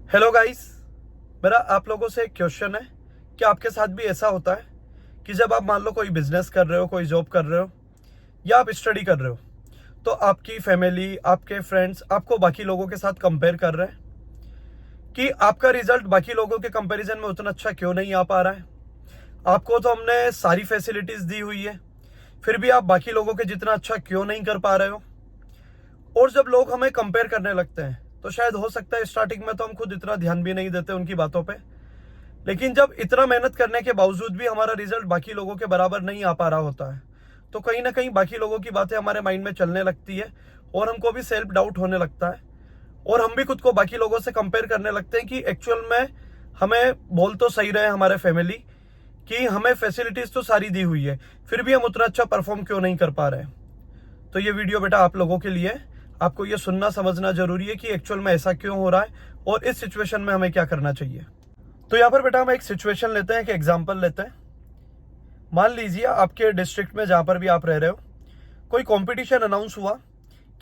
Hello guys. मेरा आप लोगों से एक क्वेश्चन है कि आपके साथ भी ऐसा होता है कि जब आप मान लो कोई बिजनेस कर रहे हो, कोई जॉब कर रहे हो या आप स्टडी कर रहे हो, तो आपकी फैमिली, आपके फ्रेंड्स आपको बाकी लोगों के साथ कंपेयर कर रहे हैं कि आपका रिजल्ट बाकी लोगों के कंपैरिजन में उतना अच्छा क्यों नहीं आ पा रहा है। आपको तो हमने सारी फैसिलिटीज दी हुई है, फिर भी आप बाकी लोगों के जितना अच्छा क्यों नहीं कर पा रहे हो। और जब लोग हमें कंपेयर करने लगते हैं तो शायद हो सकता है स्टार्टिंग में तो हम खुद इतना ध्यान भी नहीं देते उनकी बातों पे, लेकिन जब इतना मेहनत करने के बावजूद भी हमारा रिजल्ट बाकी लोगों के बराबर नहीं आ पा रहा होता है, तो कहीं ना कहीं बाकी लोगों की बातें हमारे माइंड में चलने लगती है और हमको भी सेल्फ डाउट होने लगता है और हम भी खुद को बाकी लोगों से कंपेयर करने लगते हैं कि एक्चुअल में हमें बोल तो सही रहे हमारे फैमिली कि हमें फैसिलिटीज तो सारी दी हुई है, फिर भी हम उतना अच्छा परफॉर्म क्यों नहीं कर पा रहे हैं। तो ये वीडियो बेटा आप लोगों के लिए है। आपको ये सुनना समझना जरूरी है कि एक्चुअल में ऐसा क्यों हो रहा है और इस सिचुएशन में हमें क्या करना चाहिए। तो यहाँ पर बेटा हम एक सिचुएशन लेते हैं, एक एग्जांपल लेते हैं। मान लीजिए आपके डिस्ट्रिक्ट में जहां पर भी आप रह रहे हो कोई कंपटीशन अनाउंस हुआ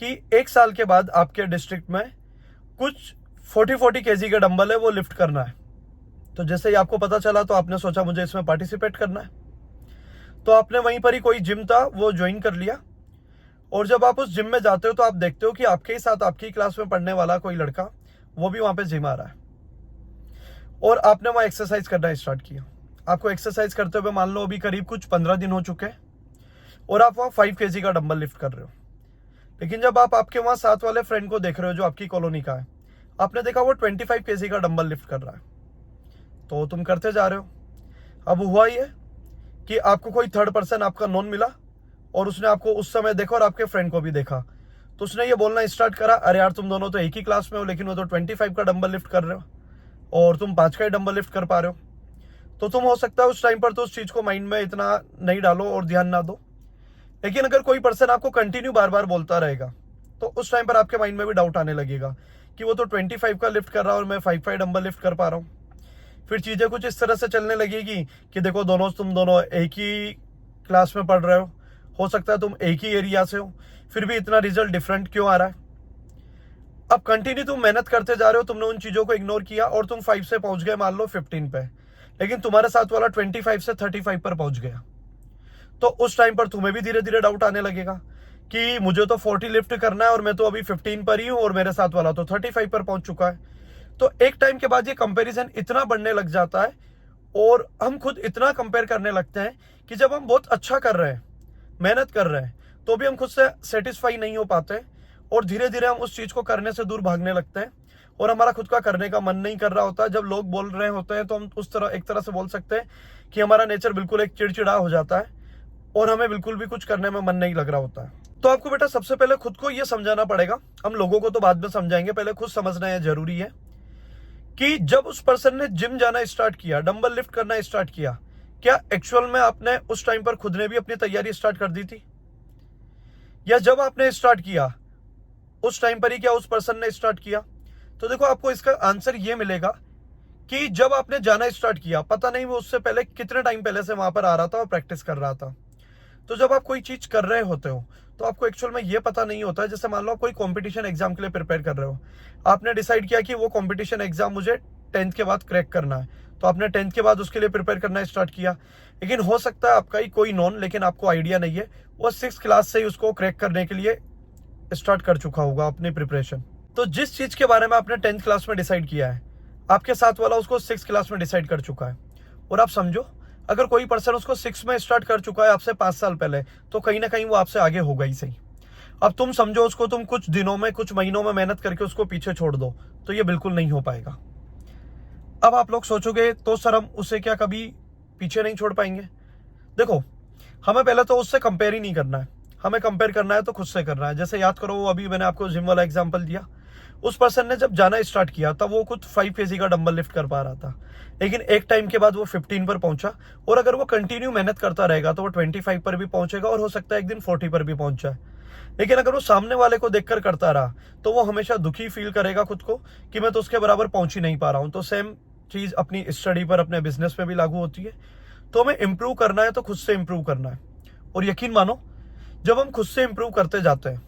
कि 1 साल के बाद आपके डिस्ट्रिक्ट में कुछ 40 केजी के डंबल है वो लिफ्ट करना है। तो जैसे ही आपको पता चला तो आपने सोचा मुझे इसमें पार्टिसिपेट करना है, तो आपने वहीं पर ही कोई जिम था वो ज्वाइन कर लिया। और जब आप उस जिम में जाते हो तो आप देखते हो कि आपके ही साथ आपकी क्लास में पढ़ने वाला कोई लड़का वो भी वहां पे जिम आ रहा है और आपने वहां एक्सरसाइज करना स्टार्ट किया। आपको एक्सरसाइज करते हुए मान लो अभी करीब कुछ 15 दिन हो चुके हैं और आप वहां 5 केजी का डंबल लिफ्ट कर रहे हो। लेकिन जब आप आपके वहां साथ वाले फ्रेंड को देख रहे हो जो आपकी कॉलोनी का है, आपने देखा वो 25 केजी का डंबल लिफ्ट कर रहा है, तो तुम करते जा रहे हो। अब हुआ ये कि आपको कोई थर्ड पर्सन आपका नॉन मिला और उसने आपको उस समय देखा और आपके फ्रेंड को भी देखा, तो उसने ये बोलना स्टार्ट करा, अरे यार तुम दोनों तो एक ही क्लास में हो लेकिन वो तो 25 का डंबल लिफ्ट कर रहे हो और तुम 5 का ही डंबल लिफ्ट कर पा रहे हो। तो तुम हो सकता है उस टाइम पर तो उस चीज को माइंड में इतना नहीं डालो और ध्यान ना दो, लेकिन अगर कोई पर्सन आपको कंटिन्यू बार बार बोलता रहेगा तो उस टाइम पर आपके माइंड में भी डाउट आने लगेगा कि वो तो 25 का लिफ्ट कर रहा है और मैं 5 डंबल लिफ्ट कर पा रहा हूँ। फिर चीजें कुछ इस तरह से चलने लगेगी कि देखो तुम दोनों एक ही क्लास में पढ़ रहे हो सकता है तुम एक ही एरिया से हो, फिर भी इतना रिजल्ट डिफरेंट क्यों आ रहा है। अब कंटिन्यू तुम मेहनत करते जा रहे हो, तुमने उन चीजों को इग्नोर किया और तुम 5 से पहुंच गए मान लो 15 पे, लेकिन तुम्हारे साथ वाला 25 से 35 पर पहुंच गया। तो उस टाइम पर तुम्हें भी धीरे धीरे डाउट आने लगेगा कि मुझे तो 40 लिफ्ट करना है और मैं तो अभी 15 पर ही हूं और मेरे साथ वाला तो 35 पर पहुंच चुका है। तो एक टाइम के बाद ये कंपैरिजन इतना बढ़ने लग जाता है और हम खुद इतना कंपेयर करने लगते हैं कि जब हम बहुत अच्छा कर रहे हैं, मेहनत कर रहे हैं, तो भी हम खुद से सेटिस्फाई नहीं हो पाते और धीरे धीरे हम उस चीज को करने से दूर भागने लगते हैं और हमारा खुद का करने का मन नहीं कर रहा होता। जब लोग बोल रहे होते हैं तो हम उस तरह एक तरह से बोल सकते हैं कि हमारा नेचर बिल्कुल एक चिड़चिड़ा हो जाता है और हमें बिल्कुल भी कुछ करने में मन नहीं लग रहा होता है। तो आपको बेटा सबसे पहले खुद को यह समझाना पड़ेगा, हम लोगों को तो बाद में समझाएंगे, पहले खुद समझना है जरूरी है कि जब उस पर्सन ने जिम जाना स्टार्ट किया, डंबल लिफ्ट करना स्टार्ट किया, क्या एक्चुअल में आपने उस टाइम पर खुद ने भी अपनी तैयारी स्टार्ट कर दी थी, या जब आपने स्टार्ट किया उस टाइम पर ही क्या उस पर्सन ने स्टार्ट किया। तो देखो आपको इसका आंसर ये मिलेगा कि जब आपने जाना स्टार्ट किया, पता नहीं वो उससे पहले कितने टाइम पहले से वहां पर आ रहा था और प्रैक्टिस कर रहा था। तो जब आप कोई चीज कर रहे होते हो तो आपको एक्चुअल में ये पता नहीं होता है, जैसे मान लो आप कोई कंपटीशन एग्जाम के लिए प्रिपेयर कर रहे हो, आपने डिसाइड किया कि वो कंपटीशन एग्जाम मुझे 10th के बाद क्रैक करना है, तो आपने 10th के बाद उसके लिए प्रिपेयर करना स्टार्ट किया। लेकिन हो सकता है आपका ही कोई नॉन, लेकिन आपको आइडिया नहीं है, वो 6th क्लास से ही उसको क्रैक करने के लिए स्टार्ट कर चुका होगा अपनी प्रिपरेशन। तो जिस चीज के बारे में आपने 10th क्लास में डिसाइड किया है, आपके साथ वाला उसको 6th क्लास में डिसाइड कर चुका है। और आप समझो अगर कोई पर्सन उसको 6 में स्टार्ट कर चुका है आपसे 5 साल पहले, तो कहीं ना कहीं वो आपसे आगे होगा ही सही। अब तुम समझो उसको तुम कुछ दिनों में, कुछ महीनों में मेहनत करके उसको पीछे छोड़ दो, तो ये बिल्कुल नहीं हो पाएगा। अब आप लोग सोचोगे तो सर हम उसे क्या कभी पीछे नहीं छोड़ पाएंगे। देखो हमें पहले तो उससे कंपेयर ही नहीं करना है, हमें कंपेयर करना है तो खुद से करना है। जैसे याद करो अभी मैंने आपको जिम वाला एग्जांपल दिया, उस पर्सन ने जब जाना स्टार्ट किया तब वो कुछ 5 केजी का डंबल लिफ्ट कर पा रहा था, लेकिन एक टाइम के बाद वो 15 पर पहुंचा और अगर वो कंटिन्यू मेहनत करता रहेगा तो वो 25 पर भी पहुंचेगा और हो सकता है एक दिन 40 पर भी पहुंच जाए। लेकिन अगर वो सामने वाले को देखकर करता रहा तो वो हमेशा दुखी फील करेगा खुद को कि मैं तो उसके बराबर पहुंच ही नहीं पा रहा हूं। तो सेम चीज अपनी स्टडी पर, अपने बिजनेस में भी लागू होती है। तो हमें इंप्रूव करना है तो खुद से इंप्रूव करना है, और यकीन मानो जब हम खुद से इंप्रूव करते जाते हैं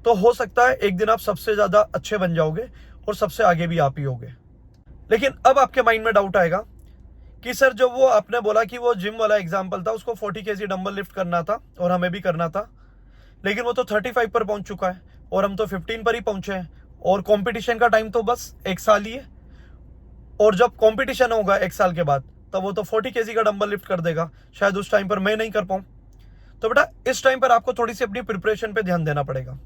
तो हो सकता है एक दिन आप सबसे ज्यादा अच्छे बन जाओगे और सबसे आगे भी आप ही होगे। लेकिन अब आपके माइंड में डाउट आएगा कि सर जो वो आपने बोला कि वो जिम वाला एग्जाम्पल था, उसको 40 kg डंबल लिफ्ट करना था और हमें भी करना था, लेकिन वो तो 35 पर पहुंच चुका है और हम तो 15 पर ही पहुंचे हैं, और कंपटीशन का टाइम तो बस 1 साल ही है, और जब कंपटीशन होगा 1 साल के बाद तब वो तो 40 kg का डंबल लिफ्ट कर देगा, शायद उस टाइम पर मैं नहीं कर पाऊं। तो बेटा इस टाइम पर आपको थोड़ी सी अपनी प्रिपरेशन पे ध्यान देना पड़ेगा।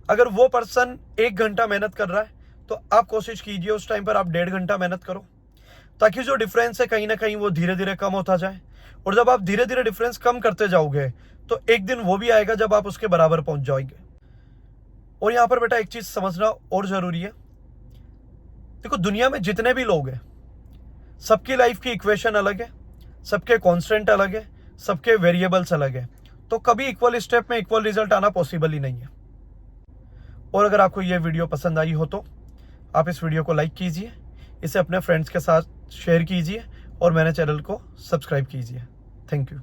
अगर वो पर्सन 1 घंटा मेहनत कर रहा है तो आप कोशिश कीजिए उस टाइम पर आप 1.5 घंटा मेहनत करो, ताकि जो डिफरेंस है कहीं ना कहीं वो धीरे धीरे कम होता जाए। और जब आप धीरे धीरे डिफरेंस कम करते जाओगे तो एक दिन वो भी आएगा जब आप उसके बराबर पहुंच जाओगे। और यहां पर बेटा एक चीज समझना और जरूरी है, देखो दुनिया में जितने भी लोग हैं सबकी लाइफ की इक्वेशन अलग है, सबके कॉन्स्टेंट अलग है, सबके वेरिएबल्स अलग है, तो कभी इक्वल स्टेप में इक्वल रिजल्ट आना पॉसिबल ही नहीं है। और अगर आपको यह वीडियो पसंद आई हो तो आप इस वीडियो को लाइक कीजिए, इसे अपने फ्रेंड्स के साथ शेयर कीजिए और मेरे चैनल को सब्सक्राइब कीजिए। Thank you.